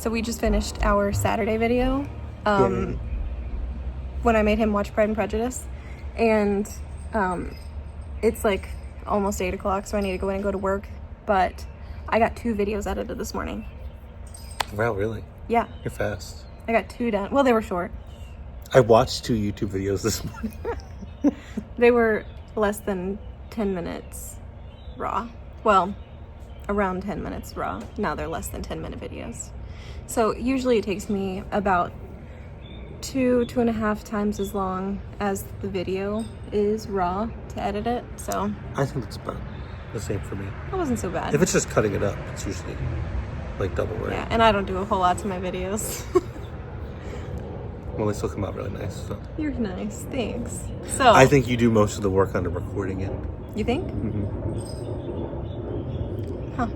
So we just finished our Saturday video when I made him watch Pride and Prejudice. And it's like almost 8 o'clock, so I need to go in and go to work. But I got 2 videos edited this morning. Wow, really? Yeah. You're fast. I got 2 done. Well, they were short. I watched 2 YouTube videos this morning. They were less than 10 minutes raw. Well, around 10 minutes raw. Now they're less than 10-minute videos. So usually it takes me about 2.5 times as long as the video is raw to edit it. So I think it's about the same for me. It wasn't so bad. If it's just cutting it up, it's usually like double rate. Yeah, and I don't do a whole lot to my videos. Well, they still come out really nice. So. You're nice, thanks. So I think you do most of the work on the recording it. You think? Mm-hmm. Huh.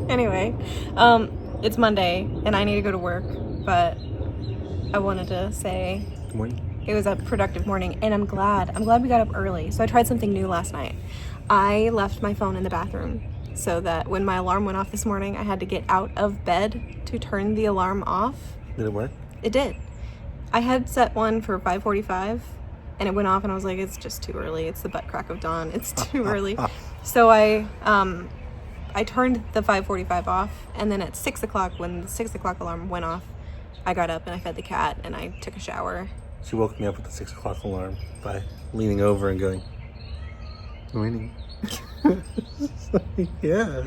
Anyway, it's Monday and I need to go to work, but I wanted to say Good morning. It was a productive morning, and I'm glad we got up early. So I tried something new last night. I left my phone in the bathroom so that when my alarm went off this morning, I had to get out of bed to turn the alarm off. Did it work? It did. I had set one for 5:45 and it went off and I was like, it's just too early. It's the butt crack of dawn. It's too early. So I turned the 5:45 off, and then at 6 o'clock, when the 6 o'clock alarm went off, I got up and I fed the cat and I took a shower. She woke me up with the 6 o'clock alarm by leaning over and going, "Winning." Yeah,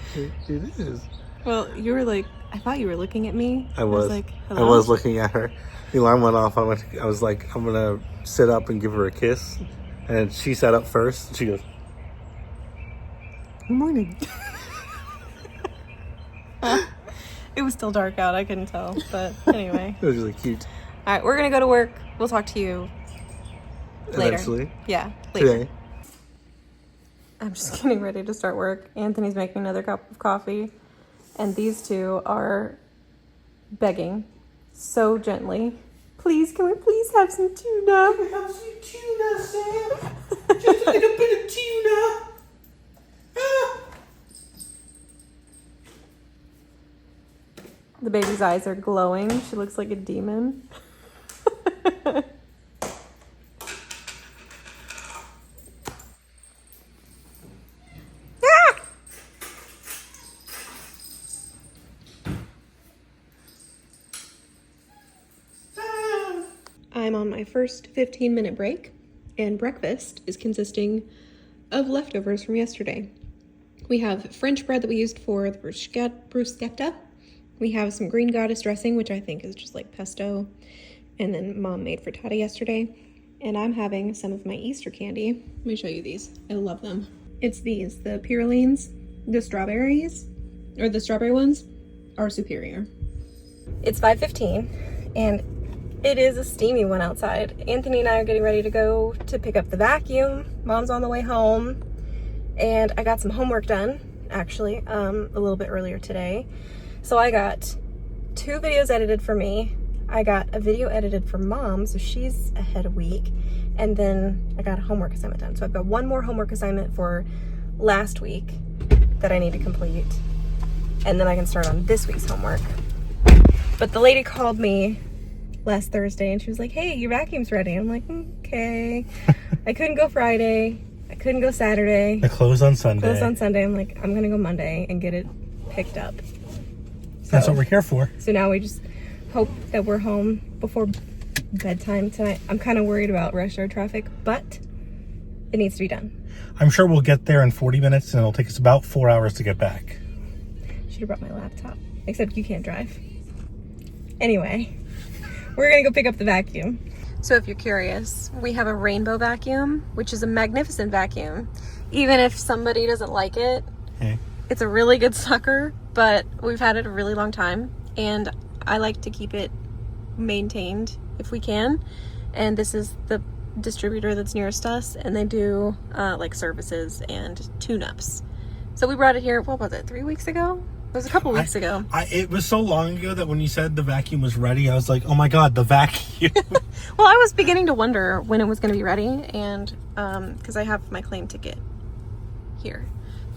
it is. Well, you were like, I thought you were looking at me. I was like, hello? I was looking at her. The alarm went off. I was like, I'm gonna sit up and give her a kiss, and she sat up first. And she goes, "Good morning." It was still dark out. I couldn't tell, but anyway. It was really cute. All right, we're gonna go to work. We'll talk to you later. Eventually. Yeah, later. Today. I'm just getting ready to start work. Anthony's making another cup of coffee, and these two are begging so gently. Please, can we please have some tuna? Can we have some tuna, Sam? Just a little bit of tuna. The baby's eyes are glowing. She looks like a demon. I'm on my first 15-minute break, and breakfast is consisting of leftovers from yesterday. We have French bread that we used for the bruschetta. We have some green goddess dressing, which I think is just like pesto, and then Mom made frittata yesterday. And I'm having some of my Easter candy. Let me show you these. I love them. It's these, the Purolines. The strawberries, or the strawberry ones, are superior. It's 5:15, and it is a steamy one outside. Anthony and I are getting ready to go to pick up the vacuum. Mom's on the way home, and I got some homework done, actually, a little bit earlier today. So I got 2 videos edited for me. I got a video edited for Mom, so she's ahead a week. And then I got a homework assignment done. So I've got 1 more homework assignment for last week that I need to complete. And then I can start on this week's homework. But the lady called me last Thursday and she was like, "Hey, your vacuum's ready." I'm like, okay. I couldn't go Friday. I couldn't go Saturday. I closed on Sunday. I'm like, I'm gonna go Monday and get it picked up. So, that's what we're here for. So now we just hope that we're home before bedtime tonight. I'm kind of worried about rush hour traffic, but it needs to be done. I'm sure we'll get there in 40 minutes, and it'll take us about 4 hours to get back. Should have brought my laptop, except you can't drive. Anyway, we're gonna go pick up the vacuum. So if you're curious, we have a rainbow vacuum, which is a magnificent vacuum. Even if somebody doesn't like it, hey. It's a really good sucker, but we've had it a really long time, and I like to keep it maintained if we can. And this is the distributor that's nearest us, and they do like services and tune-ups. So we brought it here, what was it, 3 weeks ago? It was a couple weeks ago. It was so long ago that when you said the vacuum was ready, I was like, oh my God, the vacuum. Well, I was beginning to wonder when it was going to be ready, and because I have my claim ticket here.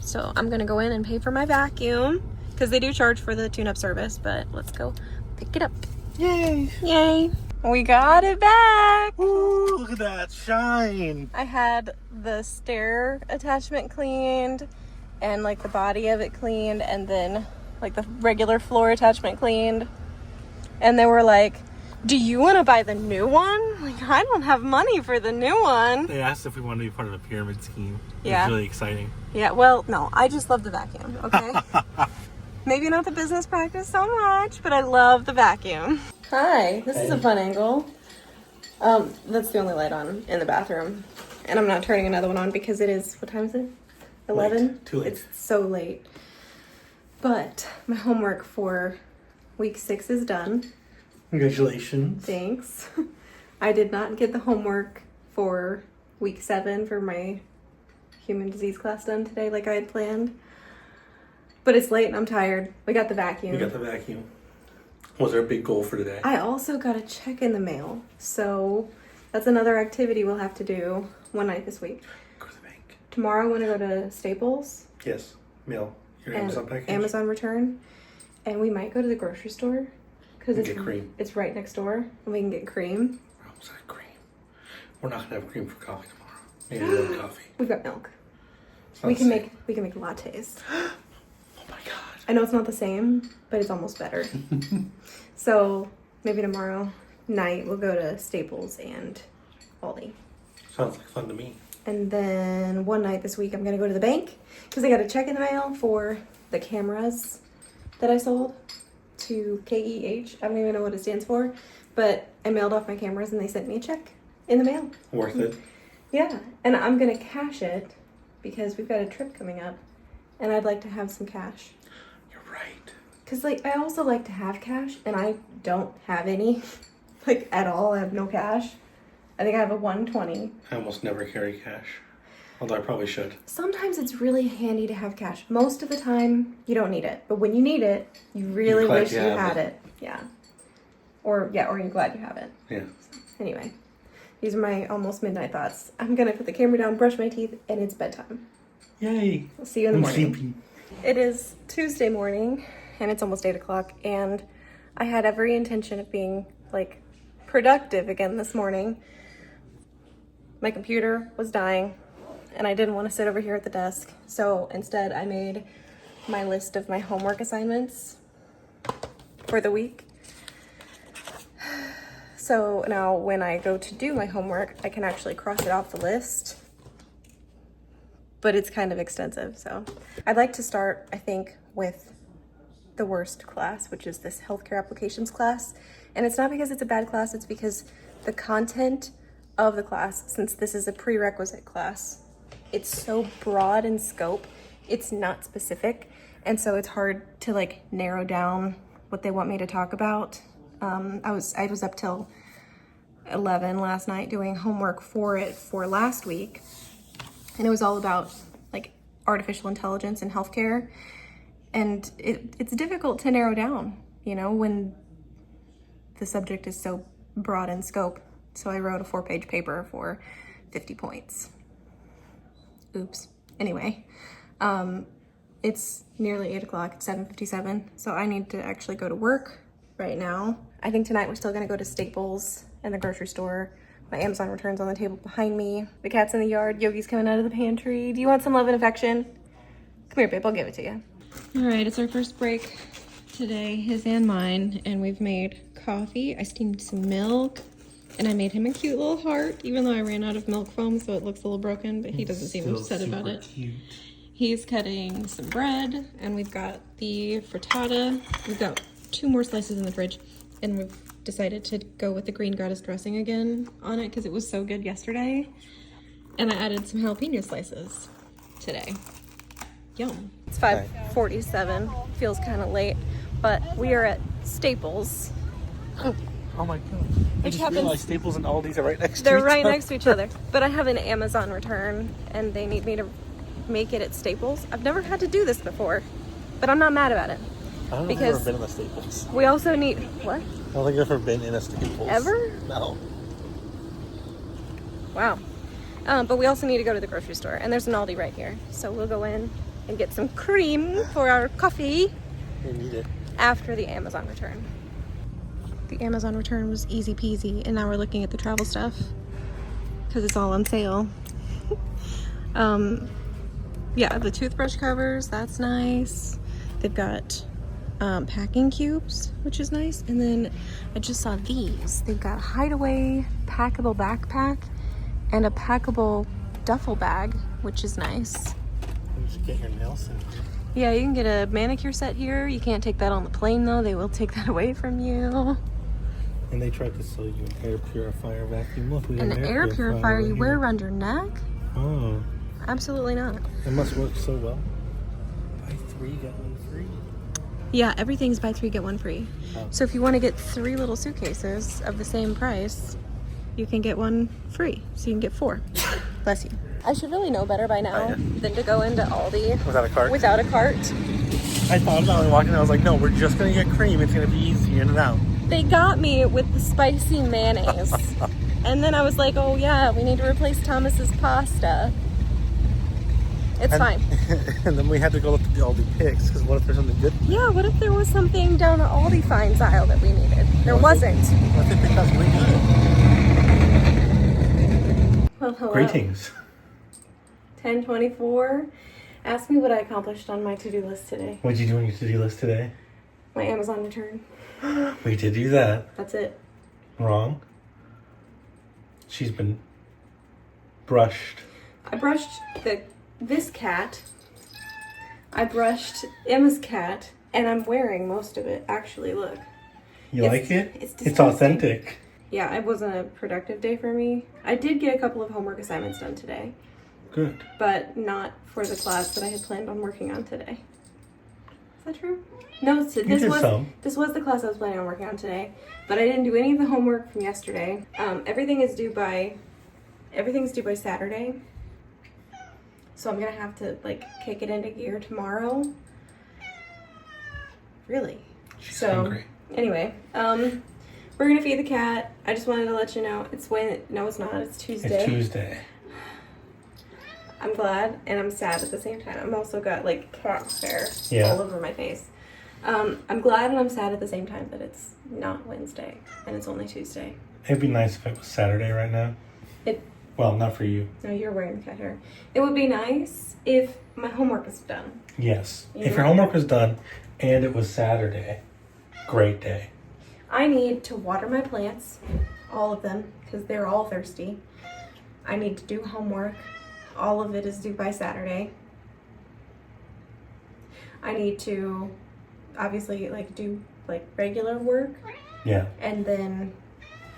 So I'm going to go in and pay for my vacuum, because they do charge for the tune-up service, but let's go pick it up. Yay! Yay! We got it back! Ooh, look at that shine! I had the stair attachment cleaned and like the body of it cleaned, and then like the regular floor attachment cleaned. And they were like, do you want to buy the new one? Like, I don't have money for the new one. They asked if we wanted to be part of the pyramid scheme. Yeah. It was really exciting. Yeah, well, no, I just love the vacuum, okay? Maybe not the business practice so much, but I love the vacuum. Hi, this is a fun angle. That's the only light on in the bathroom. And I'm not turning another one on because it is, what time is it? 11? Late. Too late. It's so late. But my homework for week 6 is done. Congratulations. Thanks. I did not get the homework for week 7 for my human disease class done today like I had planned. But it's late and I'm tired. We got the vacuum. We got the vacuum. Was there a big goal for today? I also got a check in the mail. So that's another activity we'll have to do one night this week. Go to the bank. Tomorrow I want to go to Staples. Yes. Mail. Your and Amazon package. Amazon return. And we might go to the grocery store. Because Get cream. It's right next door. And we can get cream. We almost had cream. We're not gonna have cream for coffee tomorrow. Maybe a little coffee. We've got milk. It's not We the can same. make lattes. Oh my god. I know it's not the same, but it's almost better. So maybe tomorrow night we'll go to Staples and Aldi. Sounds like fun to me. And then one night this week I'm gonna go to the bank because I got a check in the mail for the cameras that I sold to KEH. I don't even know what it stands for, but I mailed off my cameras and they sent me a check in the mail. Worth it. Yeah, and I'm gonna cash it because we've got a trip coming up and I'd like to have some cash. You're right. Because, like, I also like to have cash, and I don't have any, like, at all. I have no cash. I think I have a 120. I almost never carry cash. Although I probably should. Sometimes it's really handy to have cash. Most of the time, you don't need it. But when you need it, you really You're glad wish you you have had it. it. Yeah. Or you're glad you have it. Yeah. Anyway, these are my almost midnight thoughts. I'm going to put the camera down, brush my teeth, and it's bedtime. Yay. I'll see you in the I'm morning. sleepy. It is Tuesday morning, and it's almost 8 o'clock, and I had every intention of being, like, productive again this morning. My computer was dying, and I didn't want to sit over here at the desk, so instead I made my list of my homework assignments for the week. So now when I go to do my homework, I can actually cross it off the list. But it's kind of extensive, so I'd like to start, I think, with the worst class, which is this healthcare applications class. And it's not because it's a bad class, it's because the content of the class, since this is a prerequisite class, it's so broad in scope, it's not specific, and so it's hard to like narrow down what they want me to talk about. I was up till 11 last night doing homework for it for last week. And it was all about like artificial intelligence and healthcare. And it's difficult to narrow down, you know, when the subject is so broad in scope. So I wrote a 4-page paper for 50 points. Oops. Anyway, it's nearly 8 o'clock, it's 7:57. So I need to actually go to work right now. I think tonight we're still gonna go to Staples and the grocery store. My Amazon return's on the table behind me. The cat's in the yard. Yogi's coming out of the pantry. Do you want some love and affection? Come here, babe. I'll give it to you. All right, it's our first break today, his and mine, and we've made coffee. I steamed some milk, and I made him a cute little heart, even though I ran out of milk foam, so it looks a little broken, but he doesn't seem upset about it. Cute. He's cutting some bread, and we've got the frittata. We've got 2 more slices in the fridge, and we've decided to go with the green goddess dressing again on it because it was so good yesterday. And I added some jalapeno slices today. Yum. It's 5:47. Feels kind of late, but we are at Staples. Oh my god. I just happens- realized Staples and Aldi's are right next to They're each right other. next to each other. But I have an Amazon return and they need me to make it at Staples. I've never had to do this before, but I'm not mad about it. I don't think because- I've ever been in a Staples. We also need, what? I don't think I've ever been in a Staples. Ever? No. Wow. But we also need to go to the grocery store, and there's an Aldi right here. So we'll go in and get some cream for our coffee, They need it. After the Amazon return. The Amazon return was easy peasy, and now we're looking at the travel stuff because it's all on sale. Yeah, the toothbrush covers, that's nice. They've got packing cubes, which is nice. And then I just saw these. They've got a hideaway packable backpack and a packable duffel bag, which is nice. You should get your nails in here. Yeah, you can get a manicure set here. You can't take that on the plane though. They will take that away from you. And they tried to sell you an air purifier vacuum. Look, we got An air purifier right you here. wear around your neck? Oh. Absolutely not. It must work so well. Buy 3, get 1 free. Yeah, everything's buy 3, get 1 free. Oh. So if you want to get 3 little suitcases of the same price, you can get 1 free. So you can get 4. Bless you. I should really know better by now than to go into Aldi Without a cart? without a cart. I thought about it walking. I was like, no, we're just going to get cream. It's going to be easy in and out. They got me with the spicy mayonnaise. And then I was like, oh yeah, we need to replace Thomas's pasta. It's fine. And then we had to go look at the Aldi picks because what if there's something good? Yeah, what if there was something down the Aldi finds aisle that we needed? There wasn't. What if they picked out something good? Well, hello. Greetings. 10:24. Ask me what I accomplished on my to-do list today. What did you do on your to-do list today? My Amazon return. We did do that. That's it. Wrong. She's been brushed. I brushed this cat. I brushed Emma's cat, and I'm wearing most of it. Actually, look. You like it? It's It's authentic. Yeah, it wasn't a productive day for me. I did get a couple of homework assignments done today, Good. but not for the class that I had planned on working on today. Is that true? No, this did was some. this was the class I was planning on working on today, but I didn't do any of the homework from yesterday. Everything's due by Saturday, so I'm gonna have to like kick it into gear tomorrow. Really? She's So hungry. anyway, we're gonna feed the cat. I just wanted to let you know it's no, it's not. It's Tuesday. It's Tuesday. I'm glad and I'm sad at the same time. I'm also got like cat hair Yeah. all over my face. I'm glad and I'm sad at the same time that it's not Wednesday and it's only Tuesday. It'd be nice if it was Saturday right now. Well, not for you. No, you're wearing the cat hair. It would be nice if my homework is done. Yes. You If know? your homework was done and it was Saturday, great day. I need to water my plants, all of them, because they're all thirsty. I need to do homework. All of it is due by Saturday. I need to obviously like do like regular work, Yeah. and then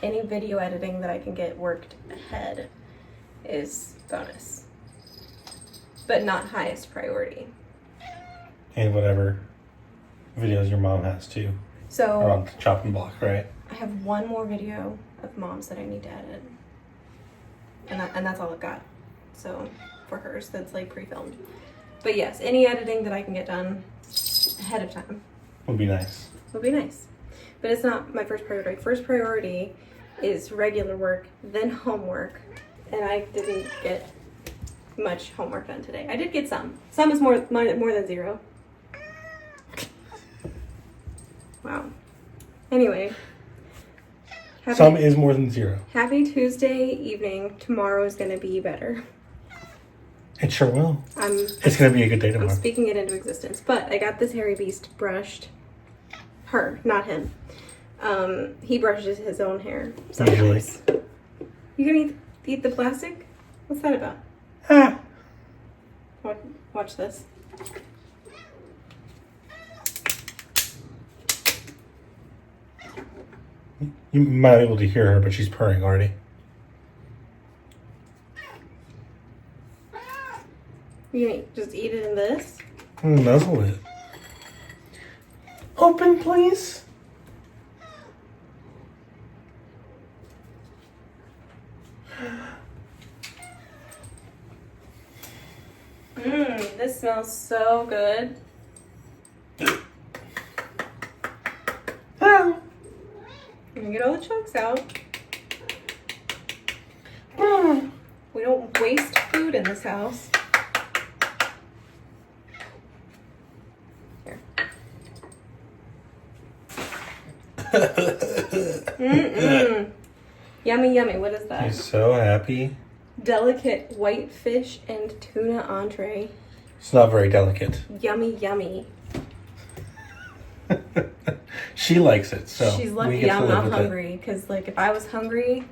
any video editing that I can get worked ahead is bonus, but not highest priority. And whatever videos your mom has too. Are So on the chopping block, right? I have one more video of mom's that I need to edit, and that's all I've got. So for hers, that's like pre-filmed. But yes, any editing that I can get done ahead of time Would be nice. would be nice. But it's not my first priority. First priority is regular work, then homework. And I didn't get much homework done today. I did get some. Some is more than 0. Wow. Anyway. Some is more than 0. Happy Tuesday evening. Tomorrow is going to be better. It sure will. I'm It's going to be a good day tomorrow. speaking it into existence. But I got this hairy beast brushed. Her, not him. He brushes his own hair sometimes. You gonna eat the plastic? What's that about? Ah. Watch this. You might not be able to hear her, but she's purring already. You gonna just eat it in this? Nuzzle it. Open, please. This smells so good. Ah. I'm gonna get all the chunks out. We don't waste food in this house. Here. Mm-mm. Yummy, yummy. What is that? He's so happy. Delicate white fish and tuna entree. It's not very delicate. Yummy, yummy. She likes it, so She's we lucky get to I'm live not with hungry, because like if I was hungry,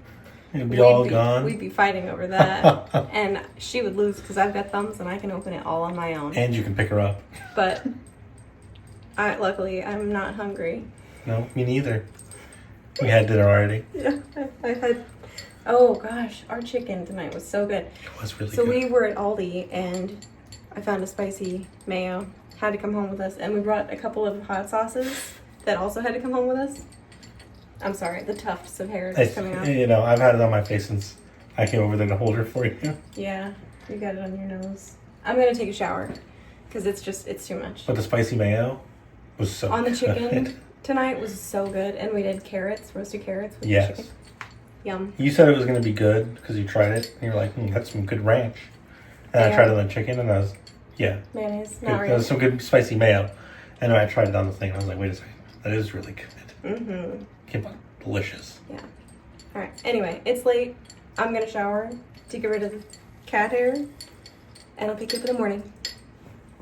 It'd be all gone. we'd be fighting over that, and she would lose because I've got thumbs and I can open it all on my own. And you can pick her up. But luckily I'm not hungry. No, me neither. We had dinner already. Yeah, I had. Oh gosh, our chicken tonight was so good. It was really So good. we were at Aldi and I found a spicy mayo. Had to come home with us, and we brought a couple of hot sauces that also had to come home with us. I'm sorry, the tufts of hair is just coming out. You know, I've had it on my face since I came over there to hold her for you. Yeah, you got it on your nose. I'm gonna take a shower because it's too much. But the spicy mayo was so On the good. chicken tonight was so good, and we did roasted carrots with the Yes. chicken. Yum. You said it was going to be good because you tried it. And you're like, that's some good ranch. And I Yeah. tried it on the chicken, and I was, yeah. Mayonnaise, Good. not There was really. some good spicy mayo. And then I tried it on the thing, and I was like, wait a second. That is really good. Mm-hmm. Came out delicious. Yeah. All right. Anyway, it's late. I'm gonna shower to get rid of the cat hair, and I'll pick you up in the morning.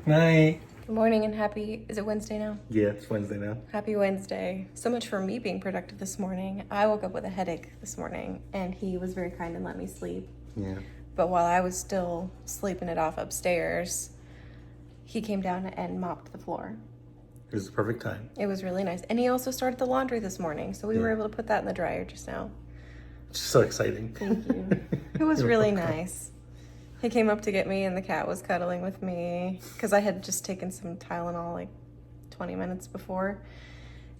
Night. Good morning and happy. Is it Wednesday now? Yeah, it's Wednesday now. Happy Wednesday. So much for me being productive this morning. I woke up with a headache this morning, and he was very kind and let me sleep. Yeah. But while I was still sleeping it off upstairs, he came down and mopped the floor. It was the perfect time. It was really nice. And he also started the laundry this morning, so we were Yeah. able to put that in the dryer just now. It's so exciting. Thank you. It was You're really welcome. nice. He came up to get me, and the cat was cuddling with me because I had just taken some Tylenol like 20 minutes before.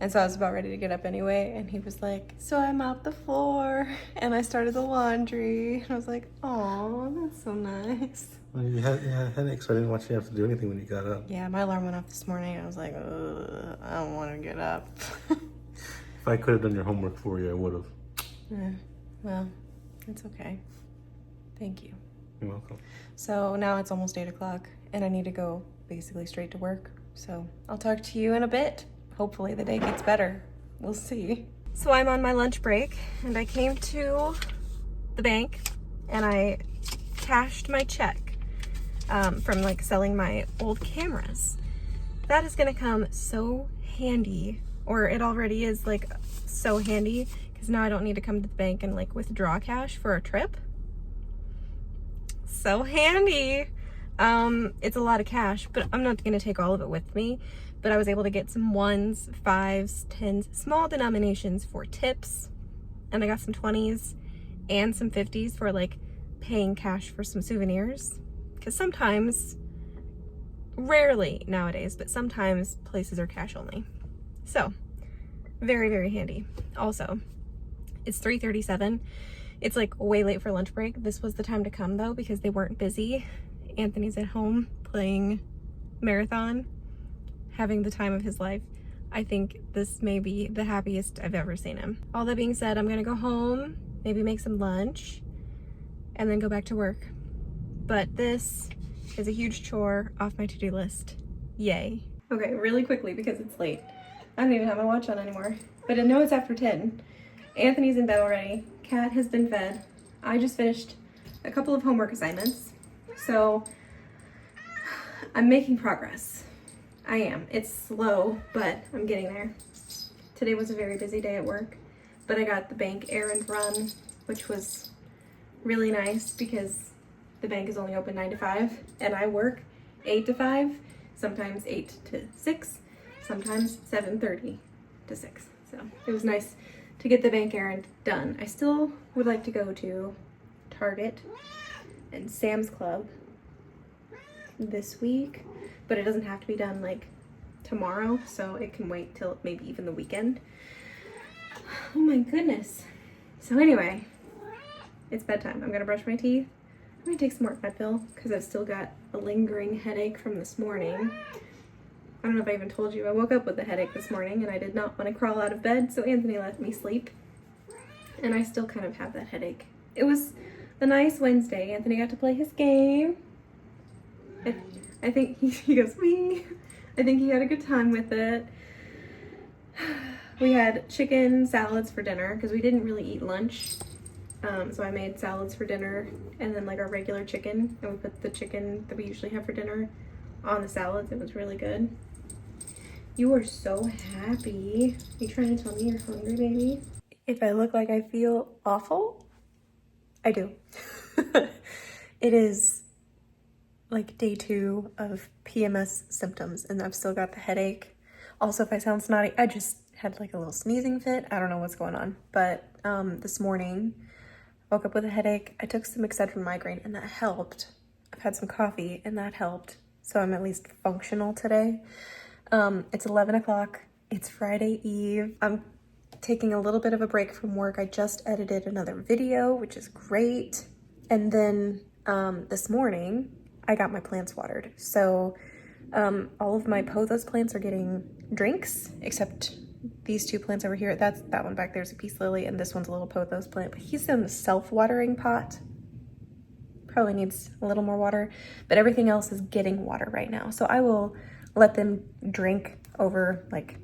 And so I was about ready to get up anyway, and he was like, so I mopped the floor, and I started the laundry. And I was like, oh, that's so nice. Well, you had a headache, so I didn't want you to have to do anything when you got up. Yeah, my alarm went off this morning. I was like, ugh, I don't want to get up. If I could have done your homework for you, I would have. Well, it's okay. Thank you. You're welcome. So now it's almost 8 o'clock, and I need to go basically straight to work. So I'll talk to you in a bit. Hopefully the day gets better. We'll see. So I'm on my lunch break, and I came to the bank, and I cashed my check from like selling my old cameras. That is gonna come so handy, or it already is like so handy, because now I don't need to come to the bank and like withdraw cash for a trip. So handy. It's a lot of cash, but I'm not gonna take all of it with me. But I was able to get some 1s, 5s, 10s, small denominations for tips. And I got some 20s and some 50s for like paying cash for some souvenirs. Because sometimes, rarely nowadays, but sometimes places are cash only. So, very, very handy. Also, it's 3:37. It's like way late for lunch break. This was the time to come though, because they weren't busy. Anthony's at home playing marathon, having the time of his life. I think this may be the happiest I've ever seen him. All that being said, I'm gonna go home, maybe make some lunch, and then go back to work. But this is a huge chore off my to-do list. Yay. Okay, really quickly because it's late. I don't even have my watch on anymore. But I know it's after 10. Anthony's in bed already. Kat has been fed. I just finished a couple of homework assignments. So I'm making progress. I am. It's slow, but I'm getting there. Today was a very busy day at work, but I got the bank errand run, which was really nice because the bank is only open 9 to 5, and I work 8 to 5, sometimes 8 to 6, sometimes 7:30 to 6. So it was nice to get the bank errand done. I still would like to go to Target and Sam's Club this week, but it doesn't have to be done like tomorrow, so it can wait till maybe even the weekend. Oh my goodness. So anyway, it's bedtime. I'm gonna brush my teeth. I'm gonna take some more Advil because I've still got a lingering headache from this morning. I don't know if I even told you, I woke up with a headache this morning and I did not want to crawl out of bed, so Anthony let me sleep. And I still kind of have that headache. It was a nice Wednesday. Anthony got to play his game. I think he goes, wee. I think he had a good time with it. We had chicken salads for dinner because we didn't really eat lunch. So I made salads for dinner and then like our regular chicken, and we put the chicken that we usually have for dinner on the salads. It was really good. You are so happy. You trying to tell me you're hungry, baby? If I look like I feel awful, I do. It is like day 2 of PMS symptoms and I've still got the headache. Also, if I sound snotty, I just had like a little sneezing fit. I don't know what's going on, but this morning I woke up with a headache. I took some Excedrin migraine and that helped. I've had some coffee and that helped. So I'm at least functional today. It's 11 o'clock. It's Friday Eve. I'm taking a little bit of a break from work. I just edited another video, which is great. And then this morning, I got my plants watered. So all of my pothos plants are getting drinks, except these 2 plants over here. That one back there is a peace lily, and this one's a little pothos plant. But he's in the self-watering pot. Probably needs a little more water, but everything else is getting water right now. So I will let them drink over like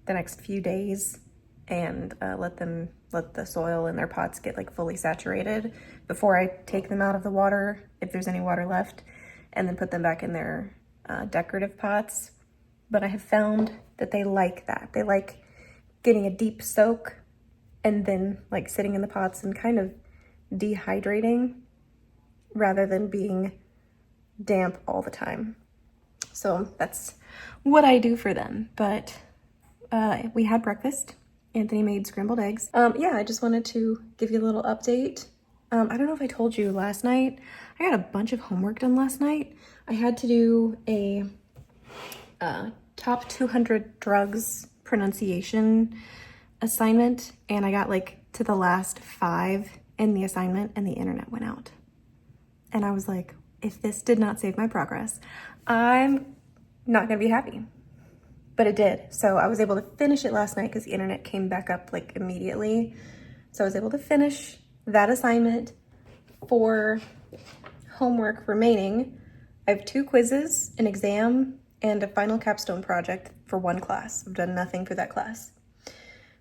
the next few days and let the soil in their pots get like fully saturated before I take them out of the water, if there's any water left, and then put them back in their decorative pots. But I have found that they like that. They like getting a deep soak and then like sitting in the pots and kind of dehydrating rather than being damp all the time. So that's what I do for them. But we had breakfast. Anthony made scrambled eggs. Yeah, I just wanted to give you a little update. I don't know if I told you last night, I got a bunch of homework done last night. I had to do a top 200 drugs pronunciation assignment, and I got like to the last 5 in the assignment and the internet went out. And I was like, if this did not save my progress, I'm not gonna be happy. But it did. So I was able to finish it last night because the internet came back up like immediately. So I was able to finish that assignment. For homework remaining, I have 2 quizzes, an exam, and a final capstone project for 1 class. I've done nothing for that class.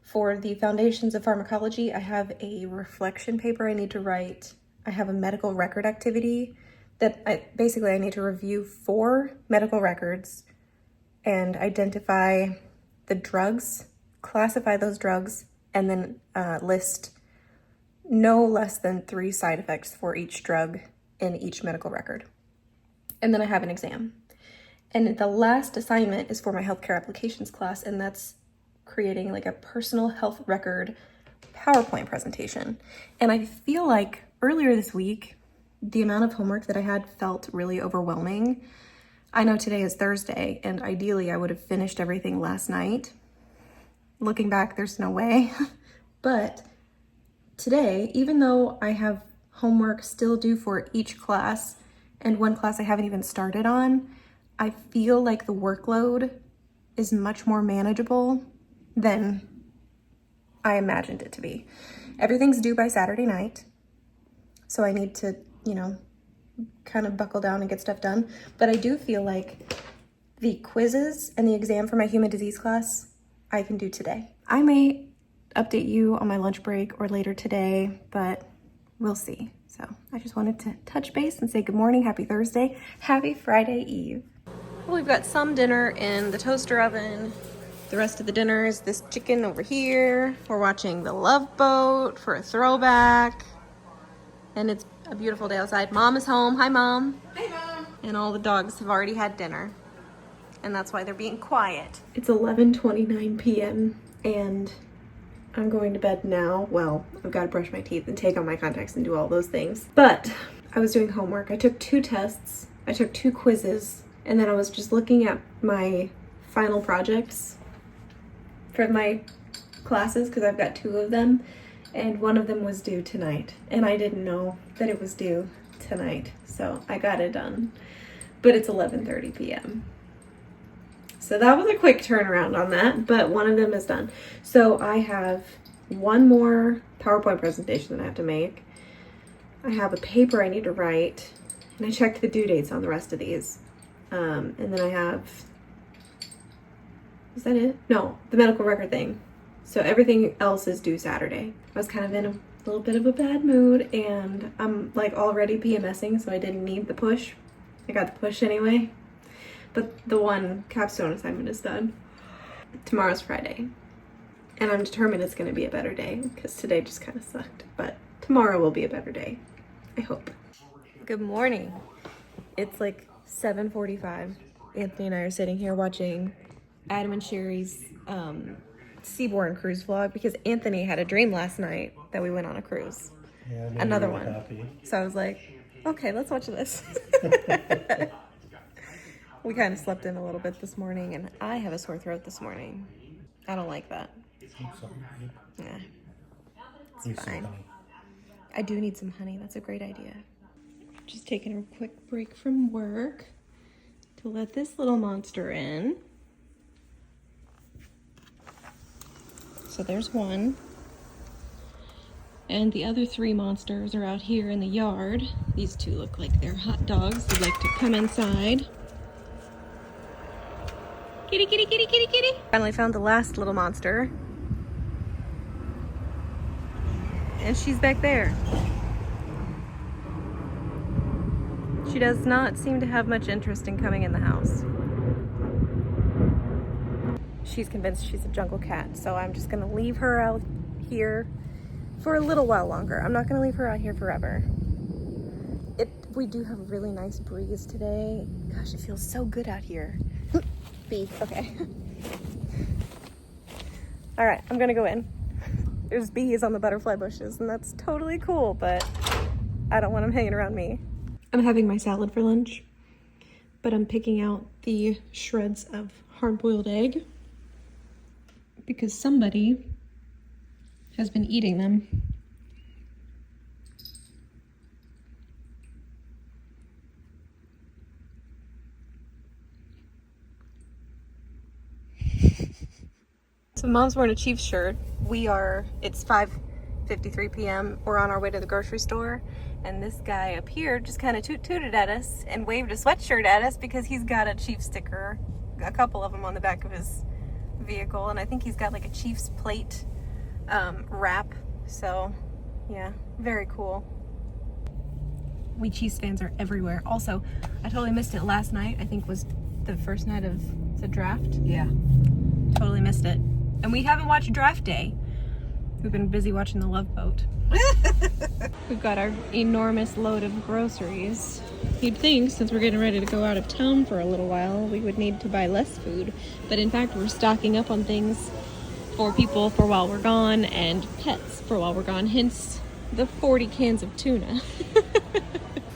For the foundations of pharmacology, I have a reflection paper I need to write. I have a medical record activity that I need to review 4 medical records and identify the drugs, classify those drugs, and then list no less than 3 side effects for each drug in each medical record. And then I have an exam. And the last assignment is for my healthcare applications class, and that's creating like a personal health record PowerPoint presentation. And I feel like earlier this week, the amount of homework that I had felt really overwhelming. I know today is Thursday, and ideally I would have finished everything last night. Looking back, there's no way. But today, even though I have homework still due for each class, and 1 class I haven't even started on, I feel like the workload is much more manageable than I imagined it to be. Everything's due by Saturday night, so I need to, kind of buckle down and get stuff done. But I do feel like the quizzes and the exam for my human disease class, I can do today. I may update you on my lunch break or later today, but we'll see. So I just wanted to touch base and say good morning, happy Thursday, happy Friday Eve. Well, we've got some dinner in the toaster oven. The rest of the dinner is this chicken over here. We're watching The Love Boat for a throwback. And it's a beautiful day outside. Mom is home. Hi, Mom. Hey, Mom. And all the dogs have already had dinner. And that's why they're being quiet. It's 11:29 p.m. and I'm going to bed now. Well, I've got to brush my teeth and take on my contacts and do all those things. But I was doing homework. I took 2 tests. I took 2 quizzes. And then I was just looking at my final projects for my classes because I've got 2 of them. And one of them was due tonight. And I didn't know that it was due tonight. So I got it done. But it's 11:30 p.m. So that was a quick turnaround on that, but one of them is done. So I have 1 more PowerPoint presentation that I have to make. I have a paper I need to write, and I checked the due dates on the rest of these. And then I have, is that it? No, the medical record thing. So everything else is due Saturday. I was kind of in a little bit of a bad mood and I'm like already PMSing, so I didn't need the push. I got the push anyway. But the one capstone assignment is done. Tomorrow's Friday. And I'm determined it's going to be a better day because today just kind of sucked. But tomorrow will be a better day. I hope. Good morning. It's like 7:45. Anthony and I are sitting here watching Adam and Sherry's Seabourn cruise vlog because Anthony had a dream last night that we went on a cruise. Yeah, another one. So I was like, okay, let's watch this. We kind of slept in a little bit this morning and I have a sore throat this morning. I don't like that. Yeah, it's fine. I do need some honey. That's a great idea. Just taking a quick break from work to let this little monster in. So there's one. And the other 3 monsters are out here in the yard. These 2 look like they're hot dogs. They like to come inside. Kitty, kitty, kitty, kitty, kitty. Finally found the last little monster. And she's back there. She does not seem to have much interest in coming in the house. She's convinced she's a jungle cat, so I'm just gonna leave her out here for a little while longer. I'm not gonna leave her out here forever. We do have a really nice breeze today. Gosh, it feels so good out here. Bee, okay. All right, I'm gonna go in. There's bees on the butterfly bushes, and that's totally cool, but I don't want them hanging around me. I'm having my salad for lunch, but I'm picking out the shreds of hard-boiled egg because somebody has been eating them. So Mom's wearing a Chiefs shirt. It's 5:53 p.m. We're on our way to the grocery store. And this guy up here just kind of tooted at us and waved a sweatshirt at us because he's got a Chiefs sticker, a couple of them on the back of his vehicle. And I think he's got like a Chiefs plate wrap. So yeah, very cool. We Chiefs fans are everywhere. Also, I totally missed it last night. I think was the first night of the draft. Yeah. Totally missed it. And we haven't watched draft day. We've been busy watching the Love Boat. We've got our enormous load of groceries. You'd think since we're getting ready to go out of town for a little while, we would need to buy less food. But in fact, we're stocking up on things for people for while we're gone and pets for while we're gone. Hence the 40 cans of tuna.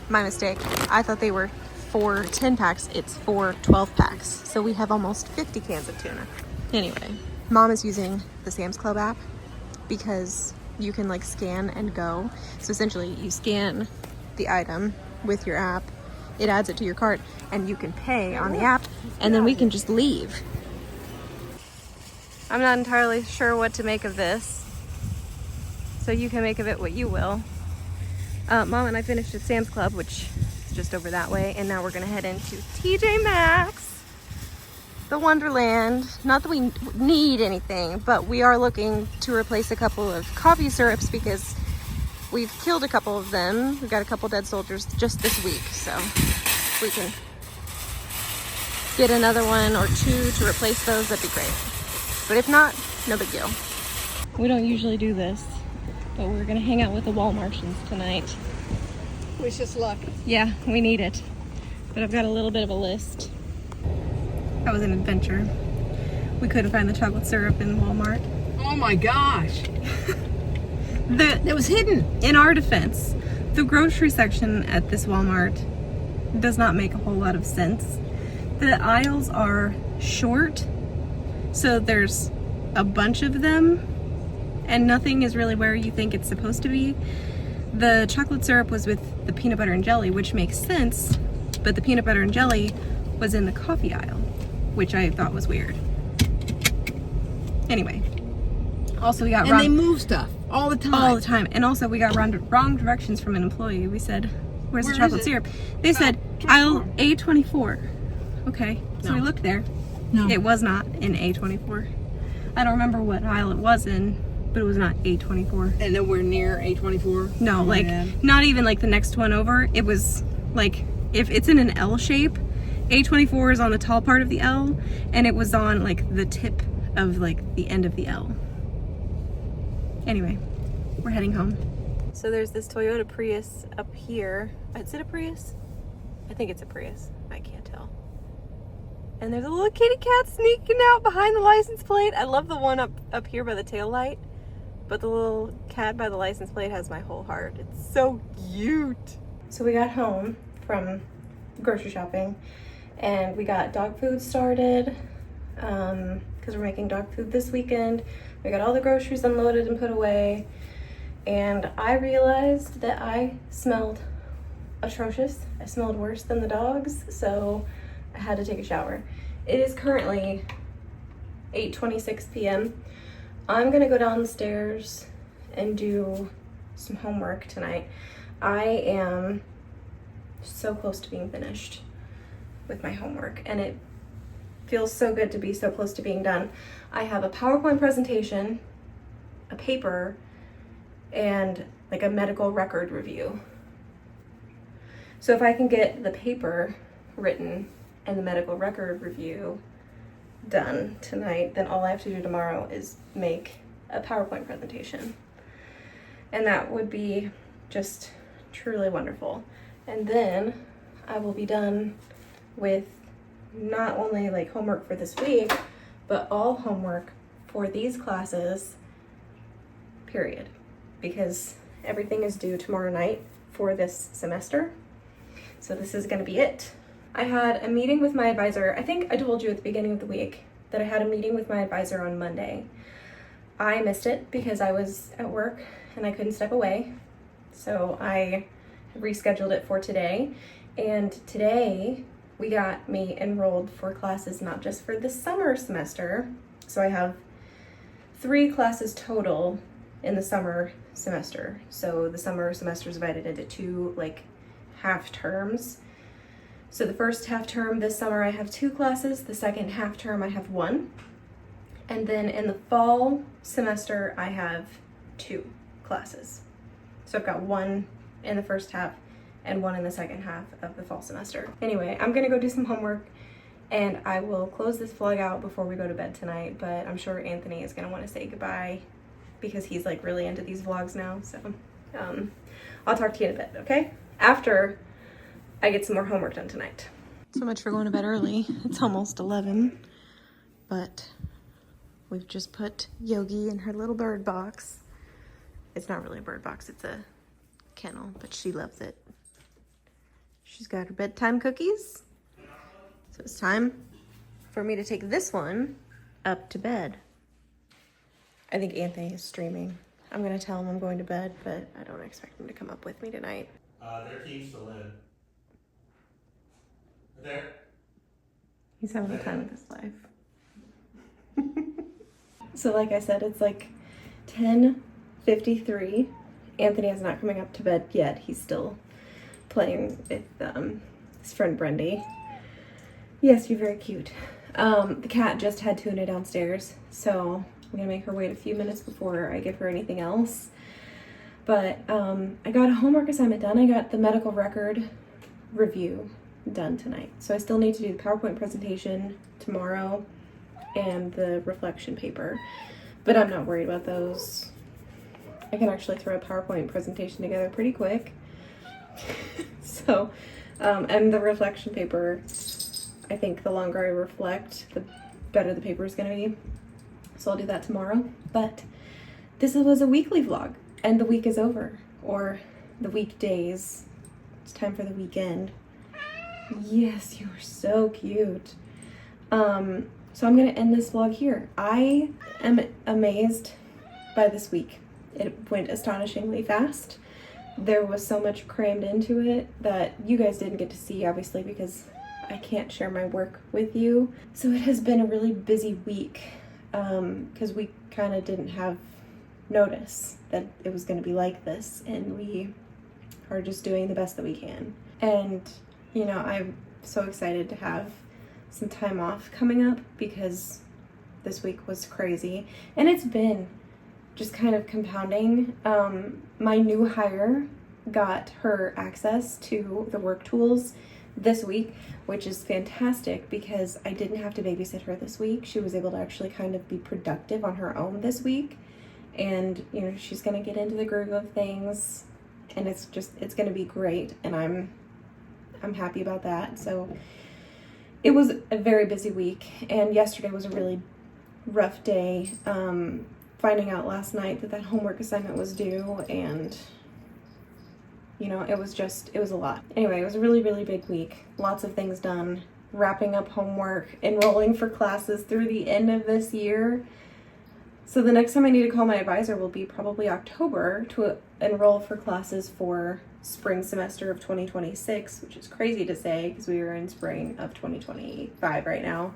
My mistake. I thought they were 4 10-packs. It's 4 12-packs. So we have almost 50 cans of tuna. Anyway, Mom is using the Sam's Club app because you can like scan and go. So essentially you scan the item with your app, it adds it to your cart, and you can pay on the app, and then we can just leave. I'm not entirely sure what to make of this, so you can make of it what you will. Mom and I finished at Sam's Club, which is just over that way, and now we're gonna head into TJ Maxx, the Wonderland. Not that we need anything, but we are looking to replace a couple of coffee syrups because we've killed a couple of them. We've got a couple dead soldiers just this week, so we can get another 1 or 2 to replace those. That'd be great. But if not, no big deal. We don't usually do this, but we're gonna hang out with the Walmartians tonight. Wish us luck. Yeah, we need it. But I've got a little bit of a list. That was an adventure. We couldn't find the chocolate syrup in Walmart. Oh my gosh. It was hidden. In our defense, the grocery section at this Walmart does not make a whole lot of sense. The aisles are short, so there's a bunch of them, and nothing is really where you think it's supposed to be. The chocolate syrup was with the peanut butter and jelly, which makes sense, but the peanut butter and jelly was in the coffee aisle, which I thought was weird. Anyway, also we got they move stuff all the time. All the time. And also we got wrong directions from an employee. We said, where's the chocolate syrup? They said, aisle A24. Okay, so we looked there. No. It was not in A24. I don't remember what aisle it was in, but it was not A24. And nowhere near A24? No, Oh, like, man. not even like the next one over. It was like, if it's in an L shape, A24 is on the tall part of the L, and it was on like the tip of like the end of the L. Anyway, we're heading home. So there's this Toyota Prius up here. Is it a Prius? I think it's a Prius. I can't tell. And there's a little kitty cat sneaking out behind the license plate. I love the one up here by the tail light, but the little cat by the license plate has my whole heart. It's so cute. So we got home from grocery shopping and we got dog food started because we're making dog food this weekend. We got all the groceries unloaded and put away, and I realized that I smelled atrocious. I smelled worse than the dogs, so I had to take a shower. It is currently 8:26 p.m. I'm gonna go down the stairs and do some homework tonight. I am so close to being finished with my homework, and it feels so good to be so close to being done. I have a PowerPoint presentation, a paper, and like a medical record review. So if I can get the paper written and the medical record review done tonight, then all I have to do tomorrow is make a PowerPoint presentation. And that would be just truly wonderful. And then I will be done with not only like homework for this week, but all homework for these classes, period. Because everything is due tomorrow night for this semester. So this is gonna be it. I had a meeting with my advisor. I think I told you at the beginning of the week that I had a meeting with my advisor on Monday. I missed it because I was at work and I couldn't step away. So I rescheduled it for today. And today we got me enrolled for classes, not just for the summer semester. So I have 3 classes total in the summer semester. So the summer semester is divided into 2 like half terms. So the first half term this summer I have 2 classes, the second half term I have 1. And then in the fall semester I have 2 classes. So I've got 1 in the first half and 1 in the second half of the fall semester. Anyway, I'm gonna go do some homework and I will close this vlog out before we go to bed tonight, but I'm sure Anthony is gonna wanna say goodbye because he's like really into these vlogs now. So I'll talk to you in a bit, okay? After I get some more homework done tonight. So much for going to bed early. It's almost 11, but we've just put Yogi in her little bird box. It's not really a bird box, it's a kennel, but she loves it. She's got her bedtime cookies. So it's time for me to take this one up to bed. I think Anthony is streaming. I'm gonna tell him I'm going to bed, but I don't expect him to come up with me tonight. Their team's still in. There. He's having the time of his life. So like I said, it's like 10:53. Anthony is not coming up to bed yet. He's still playing with his friend Brendy. Yes, you're very cute. The cat just had Tuna downstairs, so I'm gonna make her wait a few minutes before I give her anything else. But I got a homework assignment done. I got the medical record review done tonight. So I still need to do the PowerPoint presentation tomorrow and the reflection paper, but I'm not worried about those. I can actually throw a PowerPoint presentation together pretty quick. So, and the reflection paper, I think the longer I reflect, the better the paper is gonna be. So I'll do that tomorrow. But this was a weekly vlog and the week is over, or the weekdays. It's time for the weekend. Yes, you are so cute. So I'm gonna end this vlog here. I am amazed by this week. It went astonishingly fast. There was so much crammed into it that you guys didn't get to see, obviously, because I can't share my work with you. So it has been a really busy week because we kind of didn't have notice that it was going to be like this, and we are just doing the best that we can. And you know, I'm so excited to have some time off coming up because this week was crazy. And it's been just kind of compounding. My new hire got her access to the work tools this week, which is fantastic because I didn't have to babysit her this week. She was able to actually kind of be productive on her own this week. And, you know, she's going to get into the groove of things, and it's going to be great. And I'm happy about that. So it was a very busy week, and yesterday was a really rough day. Finding out last night that homework assignment was due, and you know, it was a lot. Anyway, it was a really, really big week. Lots of things done, wrapping up homework, enrolling for classes through the end of this year. So the next time I need to call my advisor will be probably October to enroll for classes for spring semester of 2026, which is crazy to say because we are in spring of 2025 right now.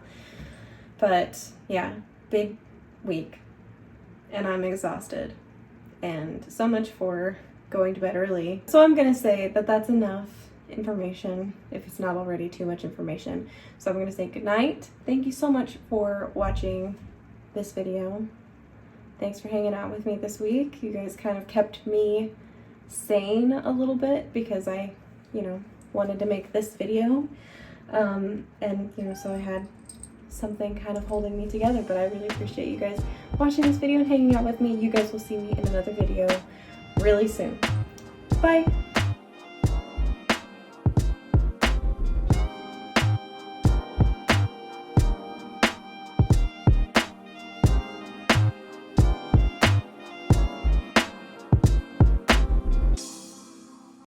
But yeah, big week, and I'm exhausted, and so much for going to bed early. So I'm gonna say that that's enough information if it's not already too much information. So I'm gonna say good night. Thank you so much for watching this video. Thanks for hanging out with me this week. You guys kind of kept me sane a little bit because I, you know, wanted to make this video. And, you know, so I had something kind of holding me together, but I really appreciate you guys watching this video and hanging out with me. You guys will see me in another video really soon. Bye.